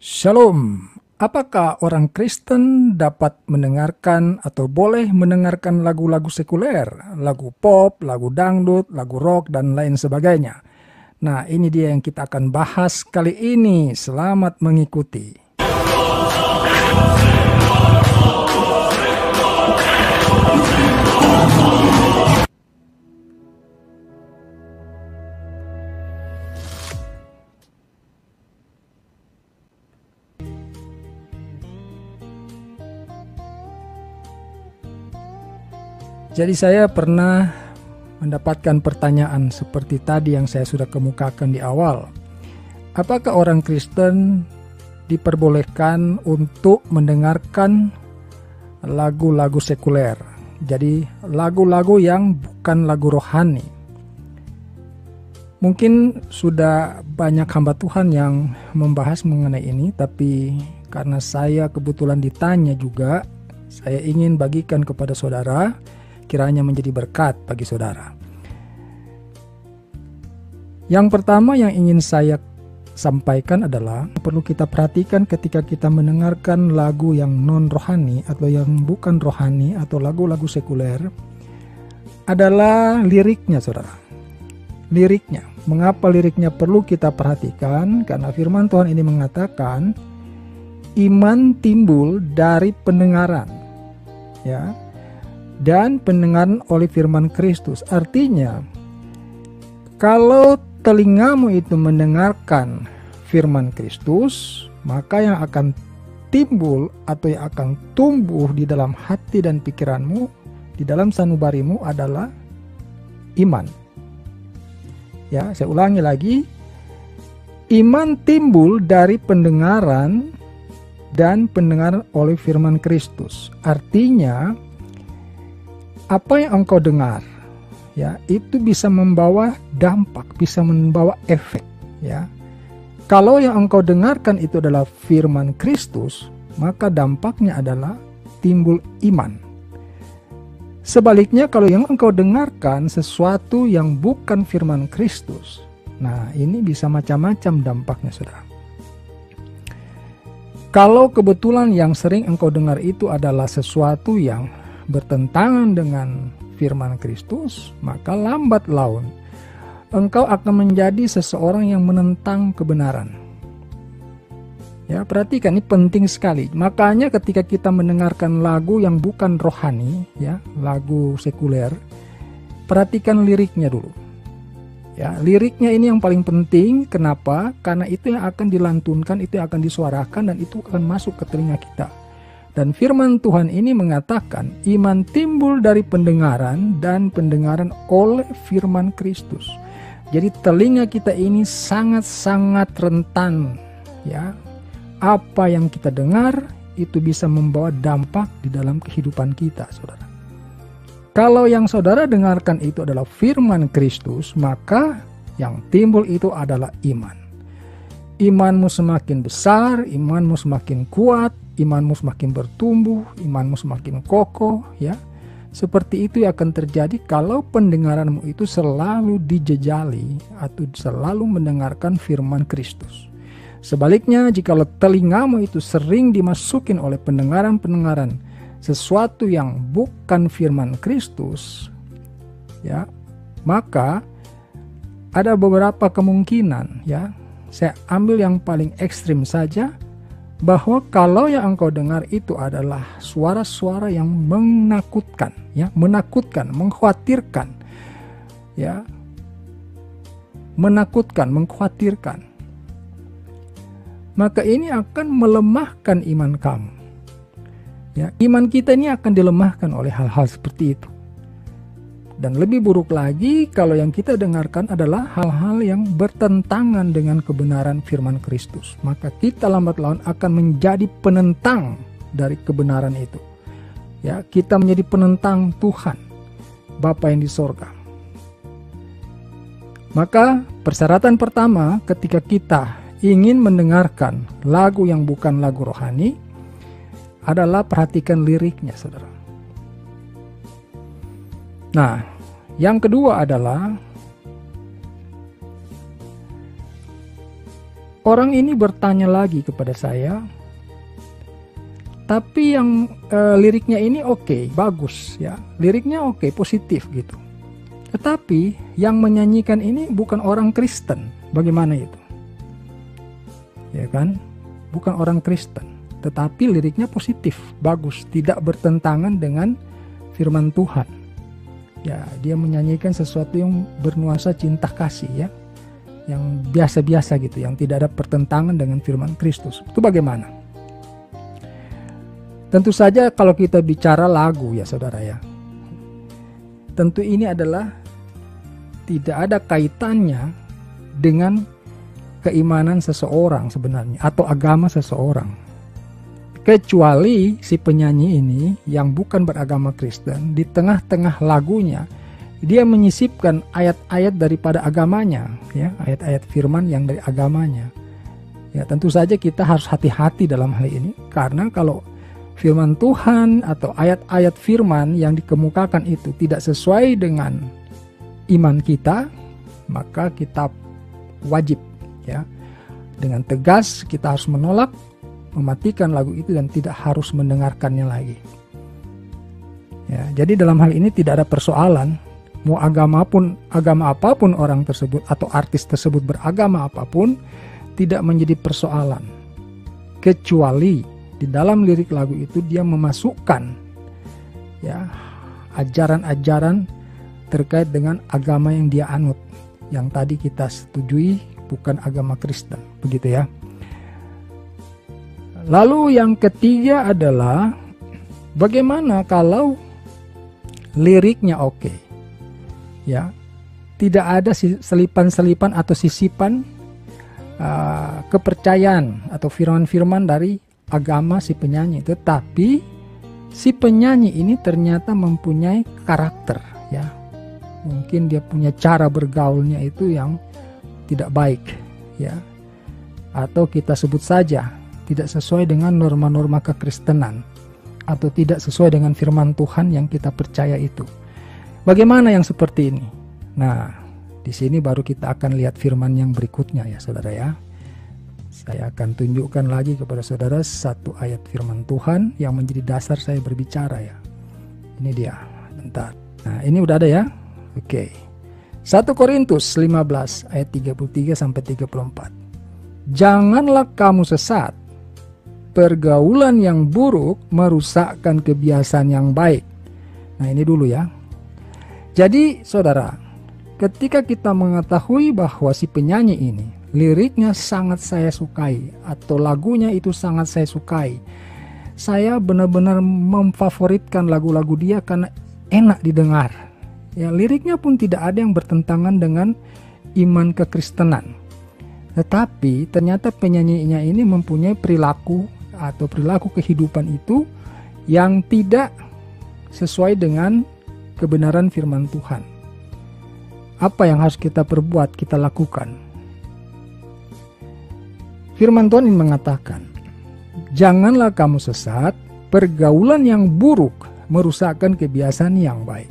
Shalom. Apakah orang Kristen dapat mendengarkan atau boleh mendengarkan lagu-lagu sekuler, lagu pop, lagu dangdut, lagu rock, dan lain sebagainya? Nah, ini dia yang kita akan bahas kali ini. Selamat mengikuti. Jadi saya pernah mendapatkan pertanyaan seperti tadi yang saya sudah kemukakan di awal. Apakah orang Kristen diperbolehkan untuk mendengarkan lagu-lagu sekuler? Jadi lagu-lagu yang bukan lagu rohani. Mungkin sudah banyak hamba Tuhan yang membahas mengenai ini, tapi karena saya kebetulan ditanya juga, saya ingin bagikan kepada saudara, kiranya menjadi berkat bagi saudara. Yang pertama yang ingin saya sampaikan adalah perlu kita perhatikan ketika kita mendengarkan lagu yang non rohani atau yang bukan rohani atau lagu-lagu sekuler adalah liriknya, saudara. Liriknya. Mengapa liriknya perlu kita perhatikan? Karena firman Tuhan ini mengatakan iman timbul dari pendengaran. Ya. Dan pendengaran oleh firman Kristus. Artinya, kalau telingamu itu mendengarkan firman Kristus, maka yang akan timbul atau yang akan tumbuh di dalam hati dan pikiranmu, di dalam sanubarimu adalah iman. Ya, saya ulangi lagi. Iman timbul dari pendengaran dan pendengaran oleh firman Kristus. Artinya, apa yang engkau dengar, ya, itu bisa membawa dampak, bisa membawa efek, ya. Kalau yang engkau dengarkan itu adalah firman Kristus, maka dampaknya adalah timbul iman. Sebaliknya, kalau yang engkau dengarkan sesuatu yang bukan firman Kristus, nah ini bisa macam-macam dampaknya, saudara. Kalau kebetulan yang sering engkau dengar itu adalah sesuatu yang bertentangan dengan firman Kristus, maka lambat laun engkau akan menjadi seseorang yang menentang kebenaran. Ya, perhatikan, ini penting sekali. Makanya ketika kita mendengarkan lagu yang bukan rohani, ya, lagu sekuler, perhatikan liriknya dulu. Ya, liriknya ini yang paling penting. Kenapa? Karena itu yang akan dilantunkan, itu yang akan disuarakan, dan itu akan masuk ke telinga kita. Dan firman Tuhan ini mengatakan iman timbul dari pendengaran dan pendengaran oleh firman Kristus. Jadi telinga kita ini sangat-sangat rentan, ya. Apa yang kita dengar itu bisa membawa dampak di dalam kehidupan kita, saudara. Kalau yang saudara dengarkan itu adalah firman Kristus, maka yang timbul itu adalah iman. Imanmu semakin besar, imanmu semakin kuat, imanmu semakin bertumbuh, imanmu semakin kokoh, ya. Seperti itu yang akan terjadi kalau pendengaranmu itu selalu dijejali atau selalu mendengarkan firman Kristus. Sebaliknya, jika telingamu itu sering dimasukin oleh pendengaran-pendengaran sesuatu yang bukan firman Kristus, ya, maka ada beberapa kemungkinan, ya. Saya ambil yang paling ekstrim saja, bahwa kalau yang engkau dengar itu adalah suara-suara yang menakutkan, ya, menakutkan, mengkhawatirkan, ya, menakutkan, mengkhawatirkan, maka ini akan melemahkan iman kamu. Ya, iman kita ini akan dilemahkan oleh hal-hal seperti itu. Dan lebih buruk lagi kalau yang kita dengarkan adalah hal-hal yang bertentangan dengan kebenaran firman Kristus. Maka kita lambat laun akan menjadi penentang dari kebenaran itu. Ya, kita menjadi penentang Tuhan, Bapa yang di sorga. Maka persyaratan pertama ketika kita ingin mendengarkan lagu yang bukan lagu rohani adalah perhatikan liriknya, saudara. Nah, yang kedua adalah orang ini bertanya lagi kepada saya, tapi yang liriknya ini oke, bagus ya, liriknya oke, positif gitu. Tetapi yang menyanyikan ini bukan orang Kristen, bagaimana itu? Ya kan, bukan orang Kristen, tetapi liriknya positif, bagus, tidak bertentangan dengan firman Tuhan. Ya, dia menyanyikan sesuatu yang bernuansa cinta kasih ya, yang biasa-biasa gitu, yang tidak ada pertentangan dengan firman Kristus. Itu bagaimana? Tentu saja kalau kita bicara lagu ya saudara ya, tentu ini adalah tidak ada kaitannya dengan keimanan seseorang sebenarnya atau agama seseorang. Kecuali si penyanyi ini yang bukan beragama Kristen, di tengah-tengah lagunya dia menyisipkan ayat-ayat daripada agamanya, ya, ayat-ayat firman yang dari agamanya. Ya, tentu saja kita harus hati-hati dalam hal ini, karena kalau firman Tuhan atau ayat-ayat firman yang dikemukakan itu tidak sesuai dengan iman kita, maka kita wajib ya dengan tegas kita harus menolak, mematikan lagu itu dan tidak harus mendengarkannya lagi. Ya, jadi dalam hal ini tidak ada persoalan, mau agama apapun orang tersebut atau artis tersebut beragama apapun, tidak menjadi persoalan. Kecuali di dalam lirik lagu itu dia memasukkan ya ajaran-ajaran terkait dengan agama yang dia anut, yang tadi kita setujui bukan agama Kristen, begitu ya. Lalu yang ketiga adalah bagaimana kalau liriknya oke, ya, tidak ada selipan-selipan atau sisipan kepercayaan atau firman-firman dari agama si penyanyi, tetapi si penyanyi ini ternyata mempunyai karakter, ya, mungkin dia punya cara bergaulnya itu yang tidak baik, ya, atau kita sebut saja tidak sesuai dengan norma-norma kekristenan atau tidak sesuai dengan firman Tuhan yang kita percaya itu. Bagaimana yang seperti ini? Nah, di sini baru kita akan lihat firman yang berikutnya ya saudara ya. Saya akan tunjukkan lagi kepada saudara satu ayat firman Tuhan yang menjadi dasar saya berbicara ya. Ini dia, bentar. Nah, ini udah ada ya? Oke. 1 Korintus 15 ayat 33 sampai 34. Janganlah kamu sesat. Pergaulan yang buruk merusakkan kebiasaan yang baik. Nah, ini dulu ya. Jadi, saudara, ketika kita mengetahui bahwa si penyanyi ini liriknya sangat saya sukai atau lagunya itu sangat saya sukai, saya benar-benar memfavoritkan lagu-lagu dia karena enak didengar. Ya, liriknya pun tidak ada yang bertentangan dengan iman kekristenan. Tetapi ternyata penyanyinya ini mempunyai perilaku atau perilaku kehidupan itu yang tidak sesuai dengan kebenaran firman Tuhan. Apa yang harus kita perbuat, kita lakukan? Firman Tuhan ini mengatakan, janganlah kamu sesat, pergaulan yang buruk merusakkan kebiasaan yang baik.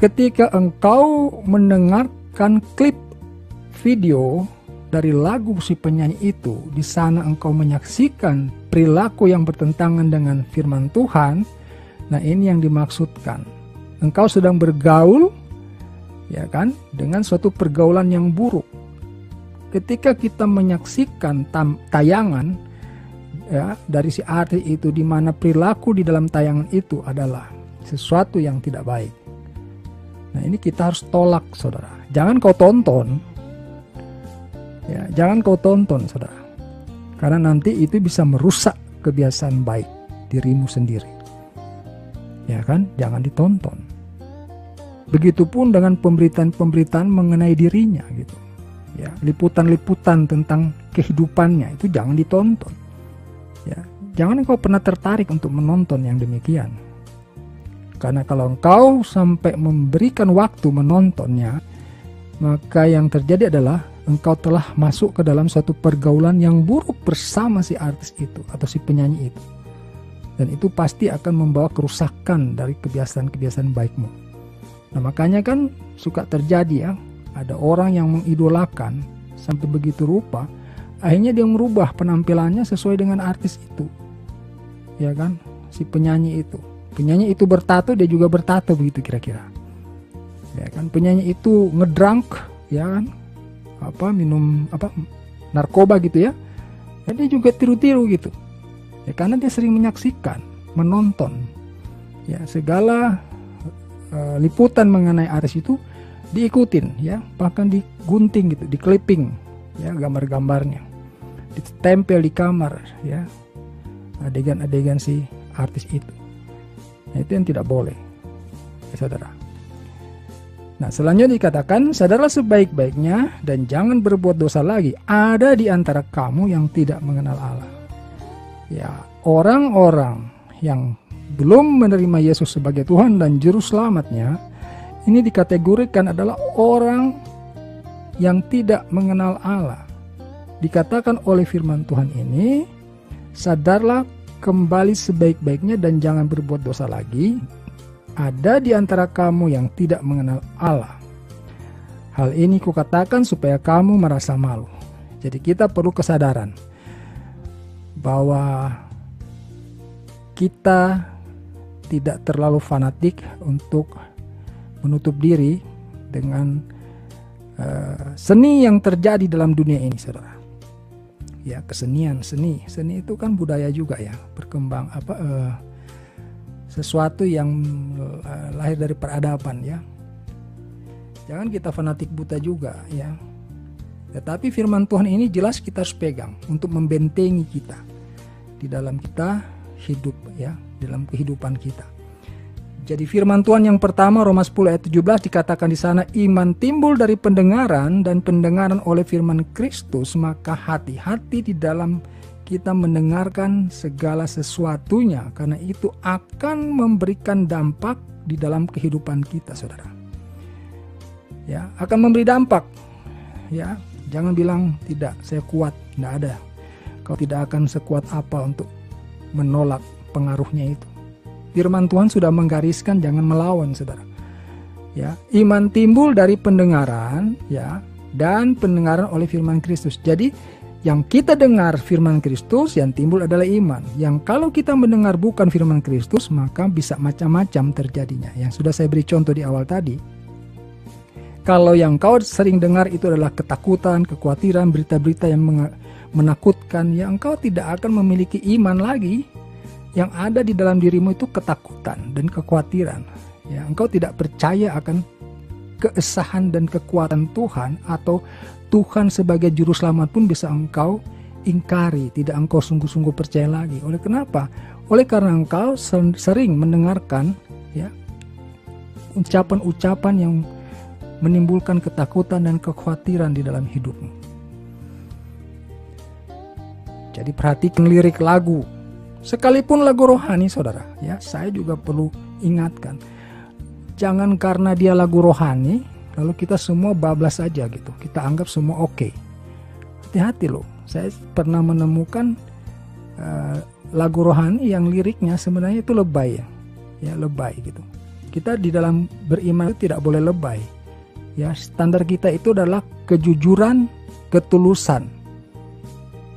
Ketika engkau mendengarkan klip video dari lagu si penyanyi itu, di sana engkau menyaksikan perilaku yang bertentangan dengan firman Tuhan. Nah, ini yang dimaksudkan. Engkau sedang bergaul, ya kan, dengan suatu pergaulan yang buruk. Ketika kita menyaksikan tayangan ya dari si artis itu, di mana perilaku di dalam tayangan itu adalah sesuatu yang tidak baik. Nah, ini kita harus tolak, saudara. Jangan kau tonton. Ya, jangan kau tonton, saudara. Karena nanti itu bisa merusak kebiasaan baik dirimu sendiri. Ya kan? Jangan ditonton. Begitupun dengan pemberitaan-pemberitaan mengenai dirinya gitu. Ya, liputan-liputan tentang kehidupannya itu jangan ditonton. Ya, jangan engkau pernah tertarik untuk menonton yang demikian. Karena kalau engkau sampai memberikan waktu menontonnya, maka yang terjadi adalah engkau telah masuk ke dalam suatu pergaulan yang buruk bersama si artis itu atau si penyanyi itu. Dan itu pasti akan membawa kerusakan dari kebiasaan-kebiasaan baikmu. Nah, makanya kan suka terjadi ya, ada orang yang mengidolakan sampai begitu rupa, Akhirnya dia merubah penampilannya sesuai dengan artis itu. Ya kan? Si penyanyi itu. Penyanyi itu bertato, dia juga bertato begitu kira-kira. Ya kan? Penyanyi itu ngedrunk, ya kan? Minum narkoba gitu ya. Ya dia juga tiru-tiru gitu. Ya karena dia sering menyaksikan, menonton. Ya segala liputan mengenai artis itu diikutin ya, bahkan digunting gitu, di-clipping ya gambar-gambarnya. Ditempel di kamar ya, adegan-adegan si artis itu. Nah, itu yang tidak boleh ya, saudara. Nah, selanjutnya dikatakan, sadarlah sebaik-baiknya dan jangan berbuat dosa lagi. Ada di antara kamu yang tidak mengenal Allah. Ya, orang-orang yang belum menerima Yesus sebagai Tuhan dan Juru Selamatnya, ini dikategorikan adalah orang yang tidak mengenal Allah. Dikatakan oleh firman Tuhan ini, sadarlah kembali sebaik-baiknya dan jangan berbuat dosa lagi. Ada di antara kamu yang tidak mengenal Allah. Hal ini kukatakan supaya kamu merasa malu. Jadi kita perlu kesadaran bahwa kita tidak terlalu fanatik untuk menutup diri dengan seni yang terjadi dalam dunia ini, saudara. Ya, kesenian, seni itu kan budaya juga ya, berkembang sesuatu yang lahir dari peradaban ya. Jangan kita fanatik buta juga ya. Tetapi firman Tuhan ini jelas kita harus pegang untuk membentengi kita di dalam kita hidup ya, dalam kehidupan kita. Jadi firman Tuhan yang pertama Roma 10 ayat 17 dikatakan di sana, iman timbul dari pendengaran dan pendengaran oleh firman Kristus, maka hati-hati di dalam kita mendengarkan segala sesuatunya, karena itu akan memberikan dampak di dalam kehidupan kita, saudara. Ya, akan memberi dampak. Ya, jangan bilang tidak, saya kuat, tidak ada. Kau tidak akan sekuat apa untuk menolak pengaruhnya itu. Firman Tuhan sudah menggariskan jangan melawan, saudara. Ya, iman timbul dari pendengaran, ya, dan pendengaran oleh firman Kristus. Jadi yang kita dengar firman Kristus, yang timbul adalah iman. Yang kalau kita mendengar bukan firman Kristus, maka bisa macam-macam terjadinya. Yang sudah saya beri contoh di awal tadi. Kalau yang kau sering dengar itu adalah ketakutan, kekhawatiran, berita-berita yang menakutkan, ya engkau tidak akan memiliki iman lagi. Yang ada di dalam dirimu itu ketakutan dan kekhawatiran. Ya, engkau tidak percaya akan keesahan dan kekuatan Tuhan, atau Tuhan sebagai juru selamat pun bisa engkau ingkari, tidak engkau sungguh-sungguh percaya lagi. Oleh kenapa? Oleh karena engkau sering mendengarkan ya ucapan-ucapan yang menimbulkan ketakutan dan kekhawatiran di dalam hidupmu. Jadi perhatikan lirik lagu. Sekalipun lagu rohani, saudara, ya, saya juga perlu ingatkan. Jangan karena dia lagu rohani, lalu kita semua bablas saja gitu. Kita anggap semua oke. Hati-hati loh. Saya pernah menemukan lagu rohani yang liriknya sebenarnya itu lebay ya. Ya, lebay gitu. Kita di dalam beriman itu tidak boleh lebay. Ya, standar kita itu adalah kejujuran, ketulusan.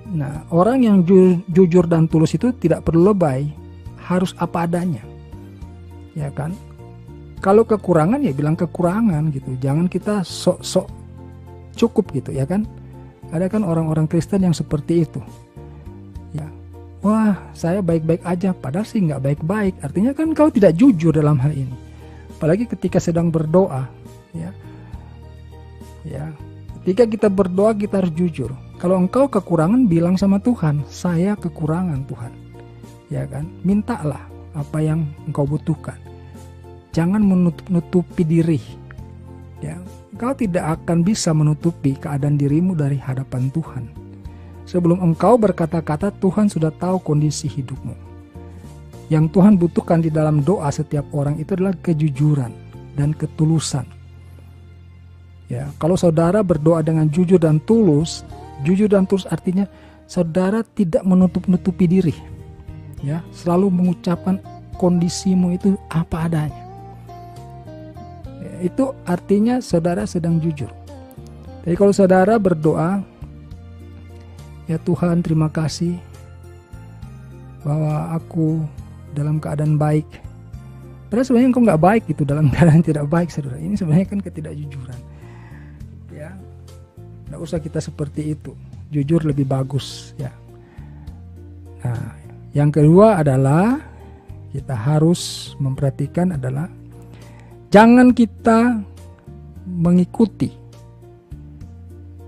Nah, orang yang jujur dan tulus itu tidak perlu lebay, harus apa adanya. Ya kan? Kalau kekurangan ya bilang kekurangan gitu. Jangan kita sok-sok cukup gitu, ya kan? Ada kan orang-orang Kristen yang seperti itu. Ya. Wah, saya baik-baik aja, padahal sih nggak baik-baik. Artinya kan kau tidak jujur dalam hal ini. Apalagi ketika sedang berdoa, ya. Ya. Ketika kita berdoa kita harus jujur. Kalau engkau kekurangan, bilang sama Tuhan, saya kekurangan Tuhan. Ya kan? Mintalah apa yang engkau butuhkan. Jangan menutupi diri. Ya, engkau tidak akan bisa menutupi keadaan dirimu dari hadapan Tuhan. Sebelum engkau berkata-kata, Tuhan sudah tahu kondisi hidupmu. Yang Tuhan butuhkan di dalam doa setiap orang itu adalah kejujuran dan ketulusan. Ya, kalau saudara berdoa dengan jujur dan tulus artinya saudara tidak menutup-nutupi diri. Ya, selalu mengucapkan kondisimu itu apa adanya. Ya, itu artinya saudara sedang jujur. Jadi kalau saudara berdoa, ya Tuhan terima kasih bahwa aku dalam keadaan baik. Padahal sebenarnya engkau nggak baik itu, dalam keadaan tidak baik, saudara. Ini sebenarnya kan ketidakjujuran. Ya, nggak usah kita seperti itu. Jujur lebih bagus, ya. Nah, yang kedua adalah kita harus memperhatikan adalah jangan kita mengikuti,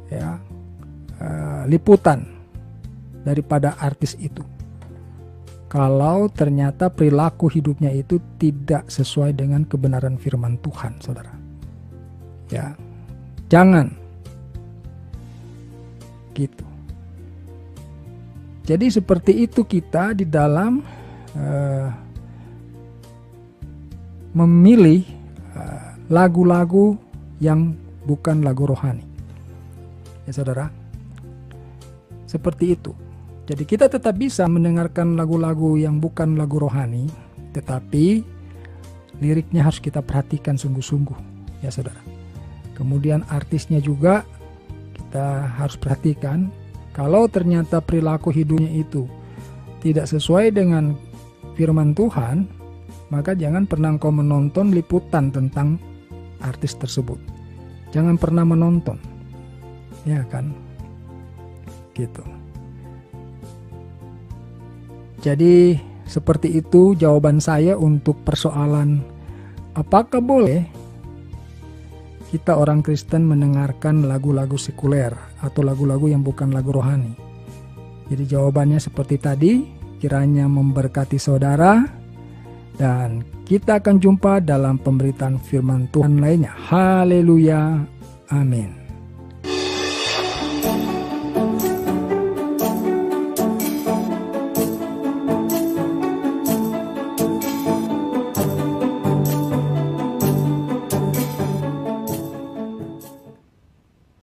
ya, liputan daripada artis itu. Kalau ternyata perilaku hidupnya itu tidak sesuai dengan kebenaran firman Tuhan, saudara. Ya, jangan gitu. Jadi seperti itu kita di dalam memilih lagu-lagu yang bukan lagu rohani. Ya, saudara. Seperti itu. Jadi kita tetap bisa mendengarkan lagu-lagu yang bukan lagu rohani, tetapi liriknya harus kita perhatikan sungguh-sungguh, ya saudara. Kemudian artisnya juga kita harus perhatikan. Kalau ternyata perilaku hidupnya itu tidak sesuai dengan firman Tuhan, maka jangan pernah engkau menonton liputan tentang artis tersebut. Jangan pernah menonton, ya kan? Gitu. Jadi seperti itu jawaban saya untuk persoalan apakah boleh kita orang Kristen mendengarkan lagu-lagu sekuler atau lagu-lagu yang bukan lagu rohani. Jadi jawabannya seperti tadi, kiranya memberkati saudara, dan kita akan jumpa dalam pemberitaan firman Tuhan lainnya. Haleluya, amin.